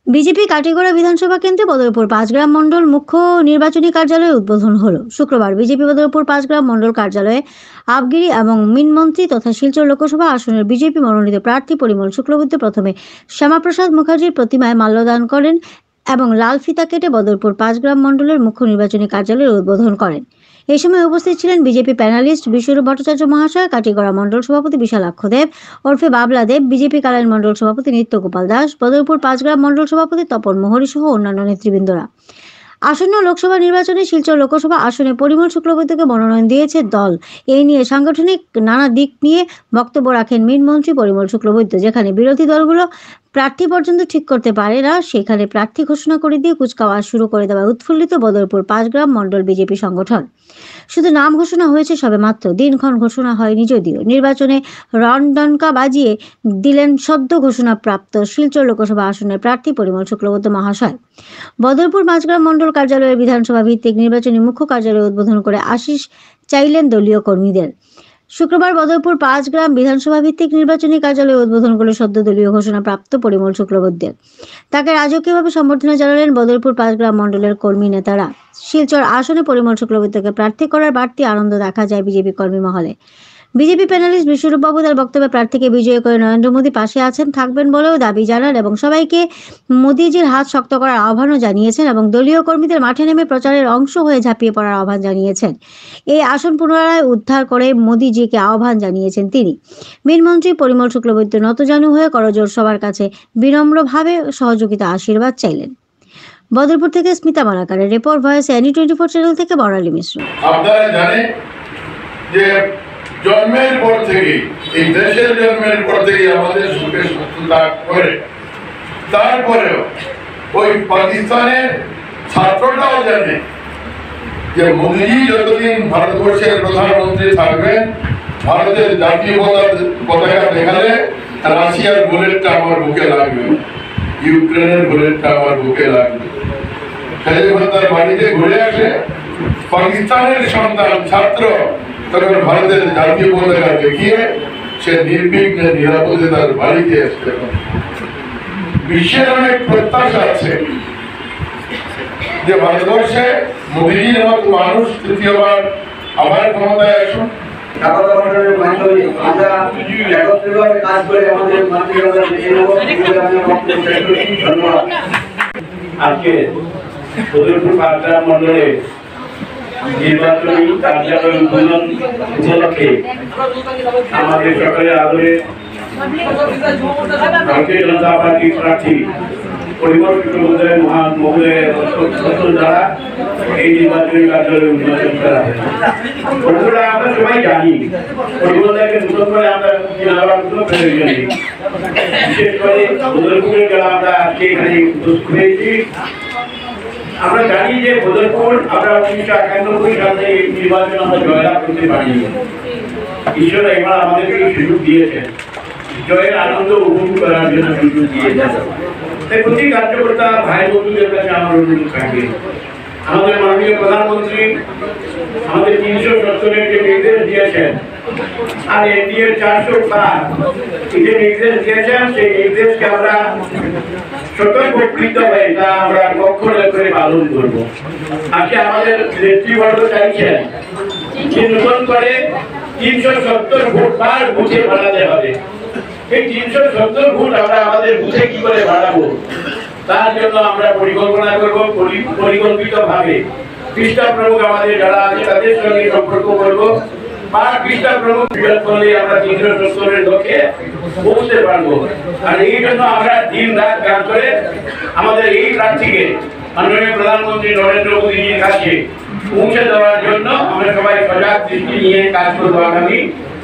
BJP Katigorah বিধানসভা কেন্দ্রে বদরপুর পাঁচগ্রাম মণ্ডল মুখ্য নির্বাচনী কার্যালয়ের উদ্বোধন হলো শুক্রবার। বিজেপি বদরপুর পাঁচগ্রাম মণ্ডল কার্যালয়ে আবগিরি এবং মিনমন্ত্রী তথা শিলচর লোকসভা আসনের বিজেপি মনোনীত প্রার্থী পরিমল শুক্লবৈদ্য প্রথমে শ্যামাপ্রসাদ মুখার্জির প্রতিমায় মাল্যদান করেন এবং লাল ফিতা কেটে বদরপুর পাঁচগ্রাম মণ্ডলের মুখ্য নির্বাচনী কার্যালয়ের উদ্বোধন করেন। এই সময় উপস্থিত ছিলেন বিজেপি প্যানেলিস্ট বিশ্বরূপ ভট্টাচার্য মহাশয়, কাটিগড়া মণ্ডল সভাপতি বিশালাক্ষ দেব ওরফে বাবলা দেব, বিজেপি কালাইন মণ্ডল সভাপতি নিত্য গোপাল দাস, বদরপুর পাঁচগ্রাম মণ্ডল সভাপতি তপন মোহরি সহ অন্যান্য নেতৃবৃন্দরা। আসন্ন লোকসভা নির্বাচনে শিলচর লোকসভা আসনে পরিমল শুক্লবৈদ্যকে মনোনয়ন দিয়েছে দল। এই নিয়ে সাংগঠনিক নানা দিক নিয়ে বক্তব্য রাখেন মিনমন্ত্রী পরিমল শুক্লবৈদ্য। যেখানে বিরোধী দলগুলো প্রার্থী পর্যন্ত ঠিক করতে পারে না, সেখানে প্রার্থী ঘোষণা করে দিয়ে কুচকাওয়াজ শুরু করে দেওয়ায় উৎফুল্লিত বদরপুর পাঁচগ্রাম মণ্ডল বিজেপি সংগঠন। শুধু নাম ঘোষণা হয়েছে সবে মাত্র, দিনক্ষণ ঘোষণা হয়নি যদিও। নির্বাচনে রণডঙ্কা বাজিয়ে দিলেন সদ্য ঘোষণা প্রাপ্ত শিলচর লোকসভা আসনের প্রার্থী পরিমল শুক্লবৈদ্য মহাশয়। বদরপুর পাঁচগ্রাম মণ্ডল কার্যালয়ের বিধানসভা ভিত্তিক নির্বাচনী মুখ্য কার্যালয় উদ্বোধন করে আশিস চাইলেন দলীয় কর্মীদের। শুক্রবার বদরপুর পাঁচগ্রাম বিধানসভা ভিত্তিক নির্বাচনী কার্যালয় উদ্বোধন করে সদ্য দলীয় ঘোষণা প্রাপ্ত পরিমল শুক্লবৈদ্যের। তাকে রাজকীয়ভাবে সম্বর্ধনা জানালেন বদরপুর পাঁচগ্রাম মণ্ডলের কর্মী নেতারা। শিলচর আসনে পরিমল শুক্লবৈদ্যকে প্রার্থী করার বাড়তি আনন্দ দেখা যায় বিজেপি কর্মী মহলে। বিজেপি প্যানেলিস্ট বিশ্বরূপ বাবু তার বক্তব্যে প্রার্থীকে বিজয়ী করে নরেন্দ্র মোদী পাশে আছেন, থাকবেন বলেও দাবি জানান এবং সবাইকে মোদীজির হাত শক্ত করার আহ্বানও জানিয়েছেন এবং দলীয় কর্মীদের মাঠে নেমে প্রচারের অংশ হয়ে ঝাঁপিয়ে পড়ার আহ্বান জানিয়েছেন। এই আসন পুনরায় উদ্ধার করে মোদীজিকে আহ্বান জানিয়েছেন তিনি। মিনমন্ত্রী পরিমল শুক্লবৈদ্য নতজানু হয়ে করজোড় সবার কাছে বিনম্রভাবে সহযোগিতা আশীর্বাদ চাইলেন। বদরপুর থেকে স্মিতা মালাকারের রিপোর্ট, ভয়েস NE24 চ্যানেল থেকে বর্ণালী মিশ্র। আপনারা জানেন যে জন্মের পর থেকে, এই দেশের জন্মের পর থেকে আমাদের সুখে শত্রুতা করে, তারপরেও ওই পাকিস্তানের ছাত্রটাও জানে যে মোদীজি যতদিন ভারতবর্ষের প্রধানমন্ত্রী থাকবেন, ভারতের জাতীয় পতাকা দেখালে রাশিয়ার বুলেটটা আমার বুকে লাগবে, ইউক্রেনের বুলেটটা আমার বুকে লাগবে। সে যখন তার বাড়িতে ঘুরে আসে, পাকিস্তানের সন্তান ছাত্র তখন ভারতের জাতীয় পতাকা দেখিয়ে সে নির্বিঘ্নে নিরাপদে তার বাড়িতে আসতে পারে। বিশ্বের অনেক প্রত্যাশা আছে যে ভারতবর্ষে মোদীজির মতো মানুষ তৃতীয়বার আবার ক্ষমতায় আসুন। আজকে বদরপুর পাঁচগ্রাম মণ্ডলে নির্বাচনী কার্যালয় উদ্বোধন উপলক্ষে আমাদের সকলের আদরে ভারতীয় জনতা পার্টির প্রার্থী পরিমল শুক্লবৈদ্যের মহান মহোদয়ের দ্বারা এই নির্বাচনী কার্যালয় উদ্বোধন করা হয়। বন্ধুরা, আমরা সবাই জানি পরিমলদাকে নতুন করে আমরা প্রয়োজন নেই। বিশেষ করে বদরপুরে যারা আমরা আজকে এখানে উপস্থিত হয়েছি, আমরা জানি যে বদরপুর আমরা 1991 সালে এই নির্বাচন আমরা জয়লাভ করতে পারি। ঈশ্বর এবার আমাদেরকে সুযোগ দিয়েছেন, জয়ের আনন্দ উপভোগ করার জন্য সুযোগ দিয়েছেন। তাই প্রতি কার্যকর্তা ভাই বন্ধুদের কাছে আমার অনুরোধ থাকবে, আমাদের মাননীয় প্রধানমন্ত্রী আমাদের 370 যে নির্দেশ দিয়েছেন আর এনডিএর 400 পার যে নির্দেশ দিয়েছেন, সেই নির্দেশকে আমরা স্বতঃপ্রবৃত্ত হয়ে তা আমরা অক্ষরে করে পালন করব। আজকে আমাদের নেতৃবর্গ চাইছেন যে নতুন করে 370 ভোট বার বুঝে বাড়াতে হবে। এই 370 ভোট আমরা আমাদের বুঝে কি করে বাড়াবো, তার জন্য আমরা পরিকল্পনা করব। পরিকল্পিত ভাবে খ্রিস্টা প্রমুখ আমাদের যারা আছে তাদের সঙ্গে সম্পর্ক করব। 5 খ্রিস্টা প্রমুখ করলে আমরা 370-এর লক্ষ্যে পৌঁছতে পারবো। আর এই জন্য আমরা দিন রাত কাজ করে আমাদের এই প্রার্থীকে মাননীয় প্রধানমন্ত্রী নরেন্দ্র মোদীজির কাছে পৌঁছে দেওয়ার জন্য আমরা সবাই সজাগ দৃষ্টি নিয়ে কাজ করবো। আগামী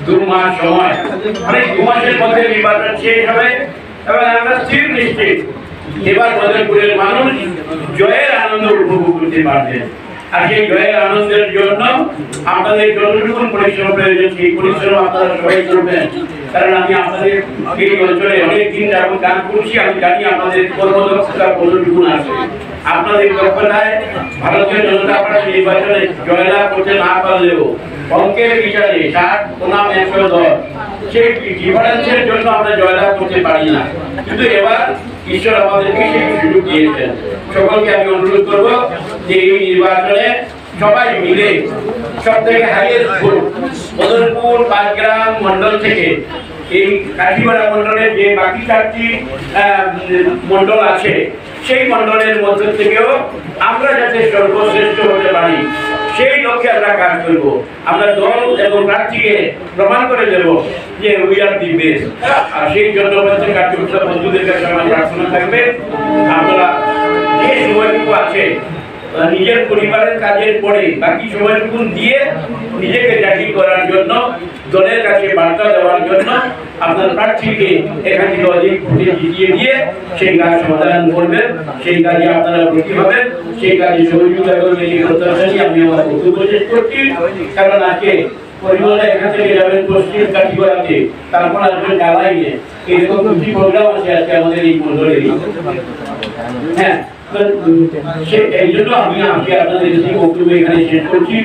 2 মাস সময়, মানে 2 মাসের মধ্যে নির্বাচন শেষ হবে এবং আমরা স্থির নিশ্চিত এবার বদরপুরের মানুষ জয়ের আনন্দ উপভোগ করতে পারবে। আর সেই জয়ের আনন্দের জন্য আপনাদের যতটুকু পরিশ্রম প্রয়োজন, সেই পরিশ্রম আপনারা সবাই করবেন। কারণ আমি আপনাদের এই অঞ্চলে অনেক দিন যাবত কাজ করছি, আমি জানি আপনাদের কর্মদক্ষতা কতটুকু আছে। আপনাদের দক্ষতায় ভারতীয় জনতা পার্টি নির্বাচনে জয়লাভ করতে না পারলেও অঙ্কের বিচারে 60 বনাম 110 সেই ডিফারেন্সের জন্য আমরা জয়লাভ করতে পারি না। কিন্তু এবার ঈশ্বর আমাদেরকে সেই সুযোগ দিয়েছেন। সকলকে আমি অনুরোধ করব যে এই নির্বাচনে সবাই মিলে সব থেকে হাইয়েস্ট ভোট বদরপুর পাঁচগ্রাম মন্ডল থেকে এই কাঠিপাড়া মন্ডলের যে বাকি 4টি মন্ডল আছে সেই মন্ডলের মধ্য থেকেও আমরা যাতে সর্বশ্রেষ্ঠ হতে পারি সেই লক্ষ্যে আমরা কাজ করব। আমরা দল এবং প্রার্থীকে প্রমাণ করে দেব যে উই আর দি বেস্ট। আর সেই জন্য বন্ধুদের কাছে আমার প্রার্থনা থাকবে আপনারা যে সময়টুকু আছে নিজের পরিবারের কাজের পরে বাকি সময়টুকু দিয়ে নিজেকে জাহির করার জন্য, দলের কাছে বার্তা দেওয়ার জন্য আপনার প্রার্থীকে এখান থেকে অধিক ভোটে জিতিয়ে দিয়ে সেই কাজ সমাধান করবেন, সেই কাজে আপনারা ব্রতী হবেন, সেই কাজে সহযোগিতা করবেন এই প্রত্যাশা নিয়ে আমি আমার বক্তব্য শেষ করছি। কারণ আজকে পরিবারে এখান থেকে যাবেন পশ্চিম কাঠিগড়াতে, তারপর আসবেন ডালাইয়ে, এরকম 2টি প্রোগ্রাম আছে আজকে আমাদের এই মন্ডলেরই। হ্যাঁ, এই জন্য আমি আপনাদের বক্তব্য এখানে শেষ করছি।